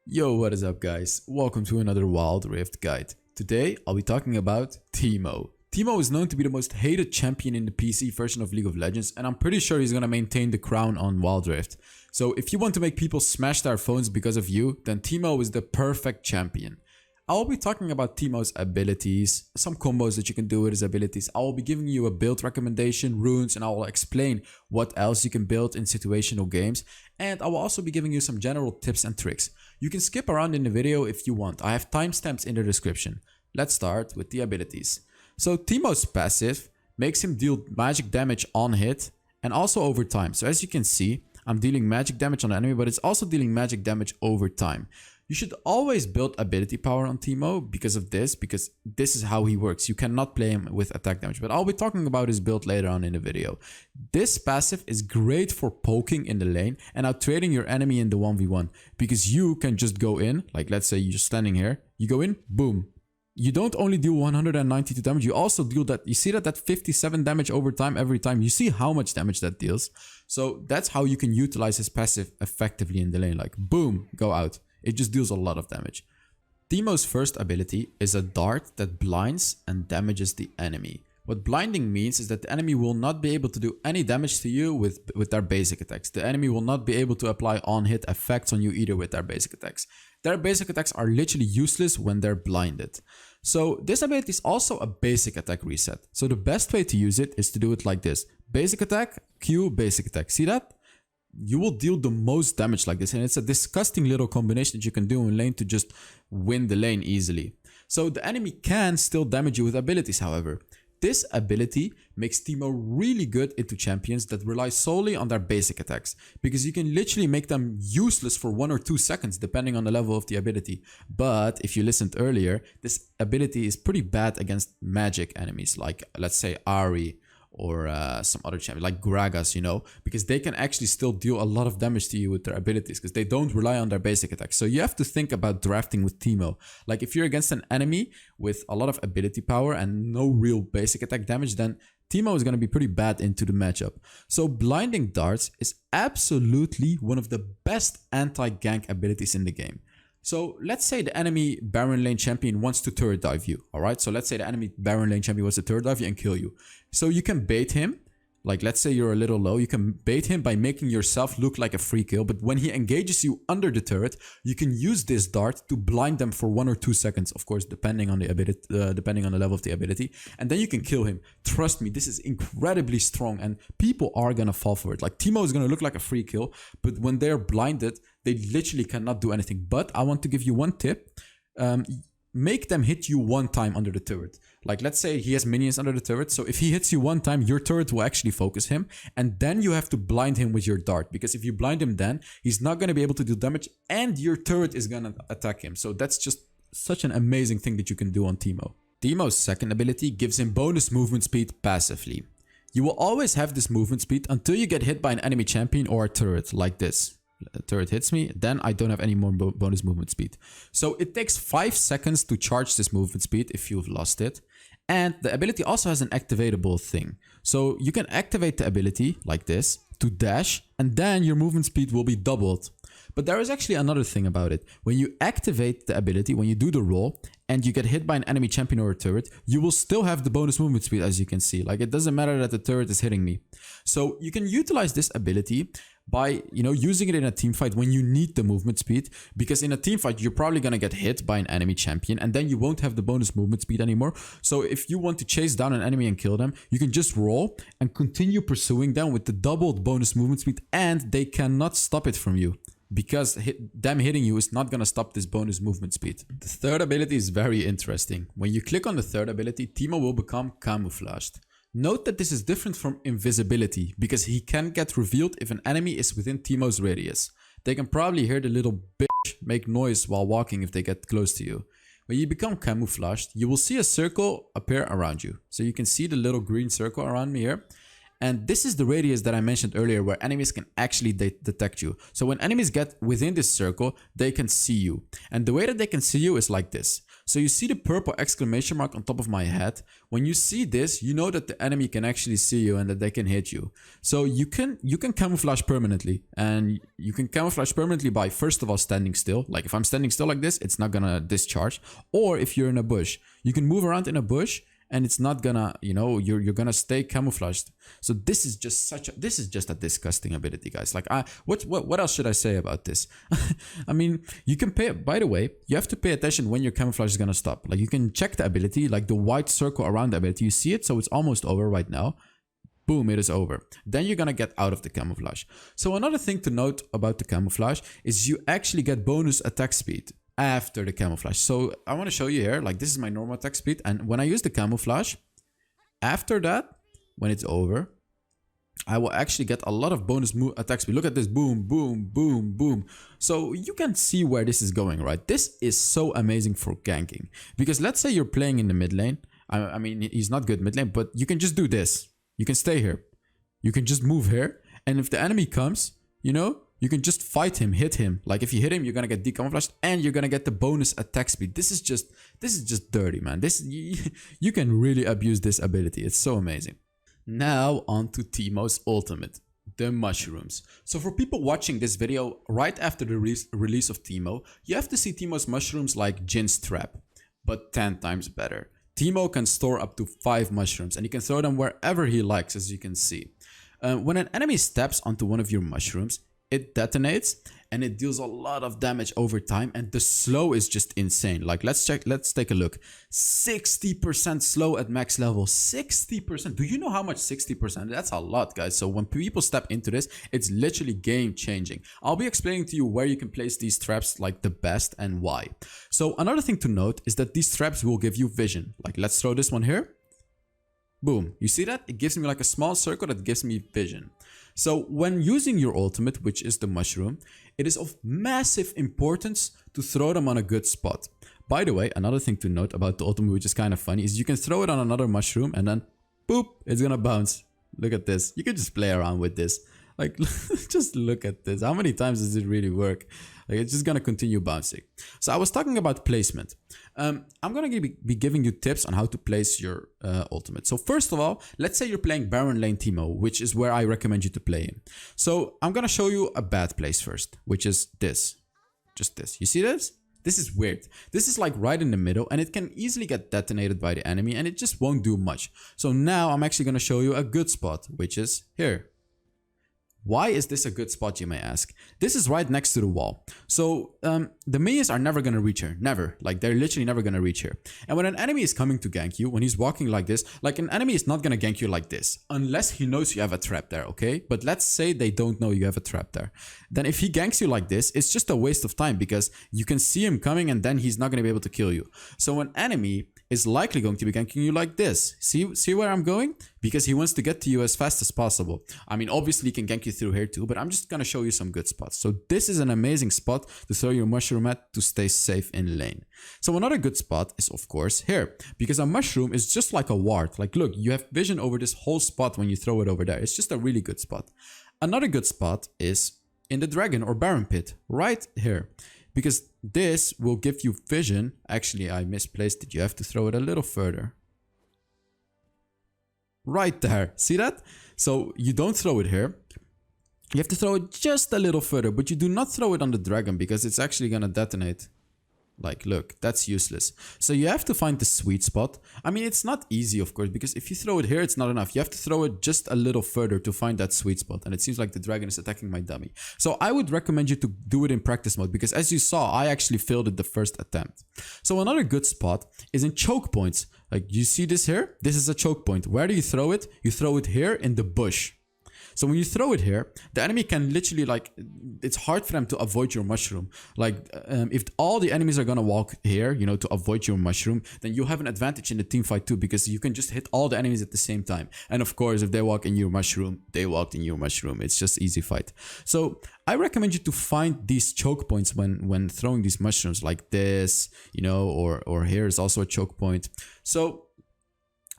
Yo, what is up guys? Welcome to another Wild Rift guide. Today, I'll be talking about Teemo. Teemo is known to be the most hated champion in the PC version of League of Legends, and I'm pretty sure he's gonna maintain the crown on Wild Rift. So if you want to make people smash their phones because of you, then Teemo is the perfect champion. I'll be talking about Teemo's abilities, some combos that you can do with his abilities. I will be giving you a build recommendation, runes, and I will explain what else you can build in situational games. And I will also be giving you some general tips and tricks. You can skip around in the video if you want. I have timestamps in the description. Let's start with the abilities. So Teemo's passive makes him deal magic damage on hit and also over time. So as you can see, I'm dealing magic damage on the enemy, but it's also dealing magic damage over time. You should always build ability power on Teemo because this is how he works. You cannot play him with attack damage, but I'll be talking about his build later on in the video. This passive is great for poking in the lane and out trading your enemy in the 1v1 because you can just go in, like let's say you're standing here, you go in, boom. You don't only deal 192 damage, you also deal that, you see that 57 damage over time every time. You see how much damage that deals. So that's how you can utilize his passive effectively in the lane, like boom, go out. It just deals a lot of damage. Teemo's first ability is a dart that blinds and damages the enemy. What blinding means is that the enemy will not be able to do any damage to you with their basic attacks. The enemy will not be able to apply on-hit effects on you either with their basic attacks. Their basic attacks are literally useless when they're blinded. So this ability is also a basic attack reset. So the best way to use it is to do it like this. Basic attack, Q, basic attack. See that? You will deal the most damage like this, and it's a disgusting little combination that you can do in lane to just win the lane easily. So the enemy can still damage you with abilities, however. This ability makes Teemo really good into champions that rely solely on their basic attacks, because you can literally make them useless for 1 or 2 seconds depending on the level of the ability. But if you listened earlier, this ability is pretty bad against magic enemies like, let's say, Ahri, or some other champion like Gragas, you know, because they can actually still deal a lot of damage to you with their abilities because they don't rely on their basic attacks. So you have to think about drafting with Teemo. Like if you're against an enemy with a lot of ability power and no real basic attack damage, then Teemo is going to be pretty bad into the matchup. So blinding darts is absolutely one of the best anti-gank abilities in the game. So let's say the enemy Baron lane champion wants to turret dive you, alright? So let's say the enemy Baron lane champion wants to turret dive you and kill you. So you can bait him, like let's say you're a little low, you can bait him by making yourself look like a free kill, but when he engages you under the turret, you can use this dart to blind them for 1 or 2 seconds, of course, depending on the ability, depending on the level of the ability, and then you can kill him. Trust me, this is incredibly strong, and people are gonna fall for it. Like Teemo is gonna look like a free kill, but when they're blinded, they literally cannot do anything. But I want to give you one tip. Make them hit you one time under the turret. Like let's say he has minions under the turret, so if he hits you one time, your turret will actually focus him, and then you have to blind him with your dart, because if you blind him then, he's not going to be able to do damage and your turret is going to attack him. So that's just such an amazing thing that you can do on Teemo. Teemo's second ability gives him bonus movement speed passively. You will always have this movement speed until you get hit by an enemy champion or a turret like this. A turret hits me, then I don't have any more bonus movement speed. So it takes 5 seconds to charge this movement speed if you've lost it. And the ability also has an activatable thing. So you can activate the ability like this to dash, and then your movement speed will be doubled. But there is actually another thing about it. When you activate the ability, when you do the roll, and you get hit by an enemy champion or a turret, you will still have the bonus movement speed, as you can see. Like it doesn't matter that the turret is hitting me. So you can utilize this ability by, you know, using it in a team fight when you need the movement speed, because in a team fight you're probably gonna get hit by an enemy champion and then you won't have the bonus movement speed anymore. So if you want to chase down an enemy and kill them, you can just roll and continue pursuing them with the doubled bonus movement speed, and they cannot stop it from you, because them hitting you is not going to stop this bonus movement speed. The third ability is very interesting. When you click on the third ability, Teemo will become camouflaged. Note that this is different from invisibility, because he can get revealed if an enemy is within Teemo's radius. They can probably hear the little bitch make noise while walking if they get close to you. When you become camouflaged, you will see a circle appear around you. So you can see the little green circle around me here. And this is the radius that I mentioned earlier, where enemies can actually detect you. So when enemies get within this circle, they can see you. And the way that they can see you is like this. So you see the purple exclamation mark on top of my head. When you see this, you know that the enemy can actually see you and that they can hit you. So you can camouflage permanently, and you can camouflage permanently by first of all standing still. Like if I'm standing still like this, it's not gonna discharge. Or if you're in a bush, you can move around in a bush and it's not gonna, you know, you're gonna stay camouflaged. So this is just a disgusting ability, guys. Like what else should I say about this? I mean, you can pay, by the way, you have to pay attention when your camouflage is gonna stop. Like you can check the ability, like the white circle around the ability, you see it, so it's almost over right now. Boom, it is over. Then you're gonna get out of the camouflage. So another thing to note about the camouflage is you actually get bonus attack speed after the camouflage. So I want to show you here, like this is my normal attack speed, and when I use the camouflage, after that, when it's over, I will actually get a lot of bonus attack speed. Look at this, boom, boom, boom, boom. So you can see where this is going, right? This is so amazing for ganking, because let's say you're playing in the mid lane. I mean, he's not good mid lane, but you can just do this. You can stay here. You can just move here, and if the enemy comes, you know, you can just fight him, hit him. Like if you hit him, you're gonna get decamouflaged and you're gonna get the bonus attack speed. This is just dirty, man. You can really abuse this ability. It's so amazing. Now on to Teemo's ultimate, the mushrooms. So for people watching this video right after the release of Teemo, you have to see Teemo's mushrooms like Jin's trap, but 10 times better. Teemo can store up to 5 mushrooms and he can throw them wherever he likes, as you can see. When an enemy steps onto one of your mushrooms, it detonates and it deals a lot of damage over time, and the slow is just insane. Like let's take a look. 60% slow at max level. 60%. Do you know how much 60%? That's a lot, guys. So when people step into this, it's literally game changing. I'll be explaining to you where you can place these traps like the best and why. So another thing to note is that these traps will give you vision. Like let's throw this one here. Boom. You see that? It gives me like a small circle that gives me vision. So when using your ultimate, which is the mushroom, it is of massive importance to throw them on a good spot. By the way, another thing to note about the ultimate, which is kind of funny, is you can throw it on another mushroom and then boop, it's gonna bounce. Look at this. You can just play around with this. Like, just look at this. How many times does it really work? Like, it's just gonna continue bouncing. So I was talking about placement. I'm gonna be giving you tips on how to place your ultimate. So first of all, let's say you're playing Baron lane Teemo, which is where I recommend you to play in. So I'm gonna show you a bad place first, which is this. Just this. You see this? This is weird. This is like right in the middle and it can easily get detonated by the enemy and it just won't do much. So now I'm actually gonna show you a good spot, which is here. Why is this a good spot, you may ask? This is right next to the wall. So the minions are never going to reach here. Never. Like they're literally never going to reach here. And when an enemy is coming to gank you, when he's walking like this, like an enemy is not going to gank you like this. Unless he knows you have a trap there, okay? But let's say they don't know you have a trap there. Then if he ganks you like this, it's just a waste of time because you can see him coming and then he's not going to be able to kill you. So an enemy is likely going to be ganking you like this. See where I'm going? Because he wants to get to you as fast as possible. I mean, obviously he can gank you through here too, but I'm just gonna show you some good spots. So this is an amazing spot to throw your mushroom at to stay safe in lane. So another good spot is of course here, because a mushroom is just like a ward. Like look, you have vision over this whole spot when you throw it over there. It's just a really good spot. Another good spot is in the dragon or baron pit, right here. Because this will give you vision. Actually, I misplaced it. You have to throw it a little further. Right there. See that? So you don't throw it here. You have to throw it just a little further. But you do not throw it on the dragon because it's actually going to detonate. Like, look, that's useless. So you have to find the sweet spot. I mean, it's not easy, of course, because if you throw it here, it's not enough. You have to throw it just a little further to find that sweet spot. And it seems like the dragon is attacking my dummy. So I would recommend you to do it in practice mode because as you saw, I actually failed it the first attempt. So another good spot is in choke points. Like, you see this here? This is a choke point. Where do you throw it? You throw it here in the bush. So when you throw it here, the enemy can literally like, it's hard for them to avoid your mushroom. Like if all the enemies are going to walk here, you know, to avoid your mushroom, then you have an advantage in the team fight too, because you can just hit all the enemies at the same time. And of course, if they walk in your mushroom, they walked in your mushroom. It's just easy fight. So I recommend you to find these choke points when throwing these mushrooms like this, you know, or here is also a choke point. So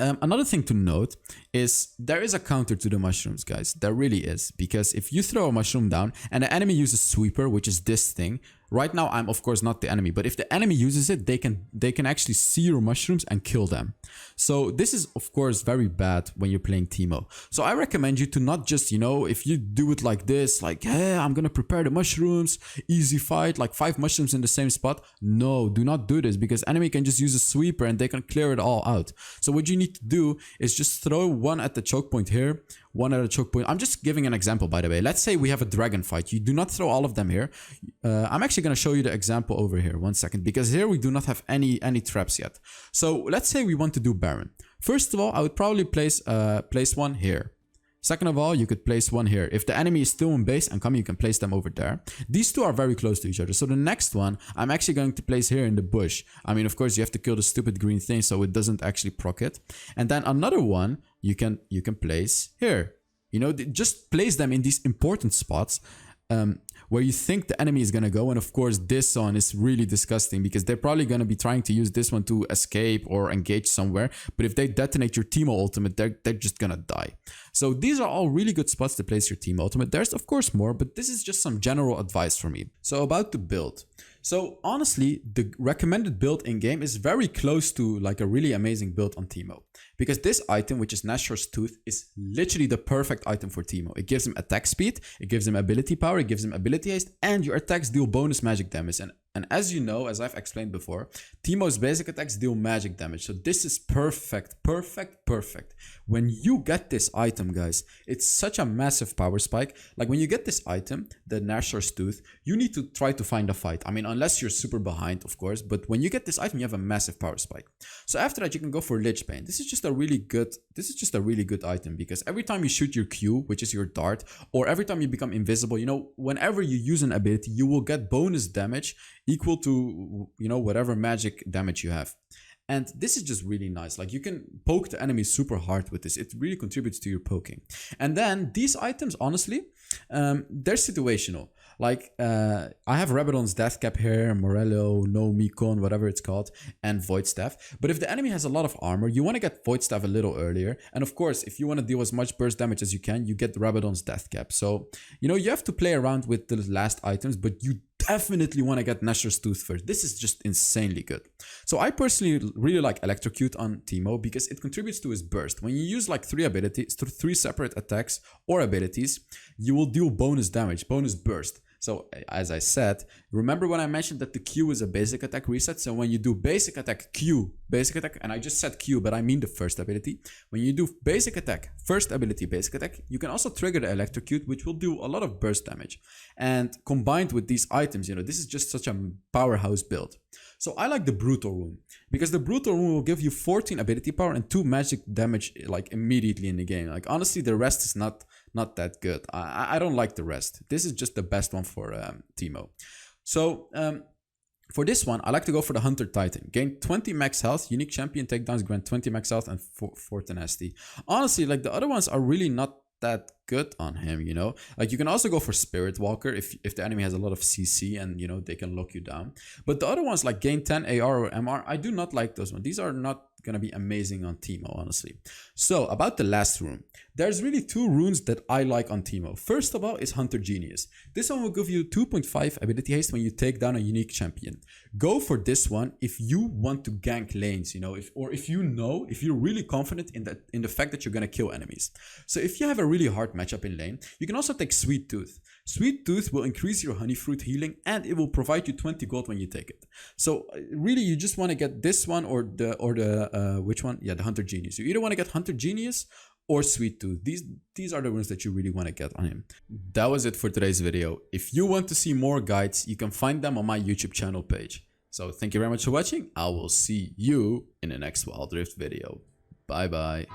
another thing to note is there is a counter to the mushrooms, guys. There really is. Because if you throw a mushroom down and the enemy uses sweeper, which is this thing, Right now, I'm of course not the enemy, but if the enemy uses it, they can actually see your mushrooms and kill them. So this is of course very bad when you're playing Teemo. So I recommend you to not just, you know, if you do it like this, like, hey, I'm gonna prepare the mushrooms, easy fight, like 5 mushrooms in the same spot. No, do not do this, because enemy can just use a sweeper and they can clear it all out. So what you need to do is just throw one at the choke point here, one at a choke point. I'm just giving an example, by the way. Let's say we have a dragon fight. You do not throw all of them here. I'm actually going to show you the example over here. 1 second, because here we do not have any traps yet. So let's say we want to do Baron. First of all, I would probably place one here. Second of all, you could place one here. If the enemy is still in base and coming, you can place them over there. These two are very close to each other. So the next one, I'm actually going to place here in the bush. I mean, of course, you have to kill the stupid green thing so it doesn't actually proc it. And then another one, you can place here. You know, just place them in these important spots where you think the enemy is going to go. And of course, this one is really disgusting because they're probably going to be trying to use this one to escape or engage somewhere. But if they detonate your Teemo ultimate, they're just going to die. So these are all really good spots to place your Teemo ultimate. There's of course more, but this is just some general advice for me. So about the build. So honestly, the recommended build in game is very close to like a really amazing build on Teemo. Because this item, which is Nashor's Tooth, is literally the perfect item for Teemo. It gives him attack speed, it gives him ability power, it gives him ability haste, and your attacks deal bonus magic damage. And as you know, as I've explained before, Teemo's basic attacks deal magic damage. So this is perfect. When you get this item, guys, it's such a massive power spike. Like when you get this item, the Nashor's Tooth, you need to try to find a fight. I mean, unless you're super behind, of course, but when you get this item, you have a massive power spike. So after that, you can go for Lich Bane. This is just a really good item because every time you shoot your Q, which is your dart, or every time you become invisible, you know, whenever you use an ability, you will get bonus damage equal to, you know, whatever magic damage you have. And this is just really nice. Like you can poke the enemy super hard with this. It really contributes to your poking. And then these items, honestly, they're situational. Like I have Rabadon's Death Cap here, Morello, No Mikon, whatever it's called, and Void Staff. But if the enemy has a lot of armor, you want to get Void Staff a little earlier. And of course, if you want to deal as much burst damage as you can, you get Rabadon's Death Cap. So, you know, you have to play around with the last items, but you definitely want to get Nashor's Tooth first. This is just insanely good. So I personally really like Electrocute on Teemo because it contributes to his burst. When you use like 3 abilities, 3 separate attacks or abilities, you will deal bonus damage, bonus burst. So as I said, remember when I mentioned that the Q is a basic attack reset? So when you do basic attack Q, basic attack, and I just said Q, but I mean the first ability. When you do basic attack, first ability, basic attack, you can also trigger the Electrocute, which will do a lot of burst damage. And combined with these items, you know, this is just such a powerhouse build. So I like the Brutal Rune because the Brutal Rune will give you 14 ability power and 2 magic damage like immediately in the game. Like honestly, the rest is not that good. I don't like the rest. This is just the best one for Teemo. So for this one, I like to go for the Hunter Titan. Gain 20 max health, unique champion takedowns grant 20 max health and 4 tenacity. Honestly, like the other ones are really not that good on him, you know. Like you can also go for Spirit Walker if the enemy has a lot of CC and, you know, they can lock you down. But the other ones like gain 10 AR or MR, I do not like those ones. These are not gonna be amazing on Teemo, honestly. So about the last rune, there's really 2 runes that I like on Teemo. First of all is Hunter Genius. This one will give you 2.5 ability haste when you take down a unique champion. Go for this one if you want to gank lanes, you know, if you're really confident in the fact that you're gonna kill enemies. So if you have a really hard matchup in lane, you can also take Sweet Tooth. Sweet Tooth will increase your honey fruit healing and it will provide you 20 gold when you take it. So really you just want to get this one or the which one? Yeah, the Hunter Genius. You either want to get Hunter Genius or Sweet Tooth. These are the ones that you really want to get on him. That was it for today's video. If you want to see more guides, you can find them on my YouTube channel page. So thank you very much for watching. I will see you in the next Wild Rift video. Bye bye.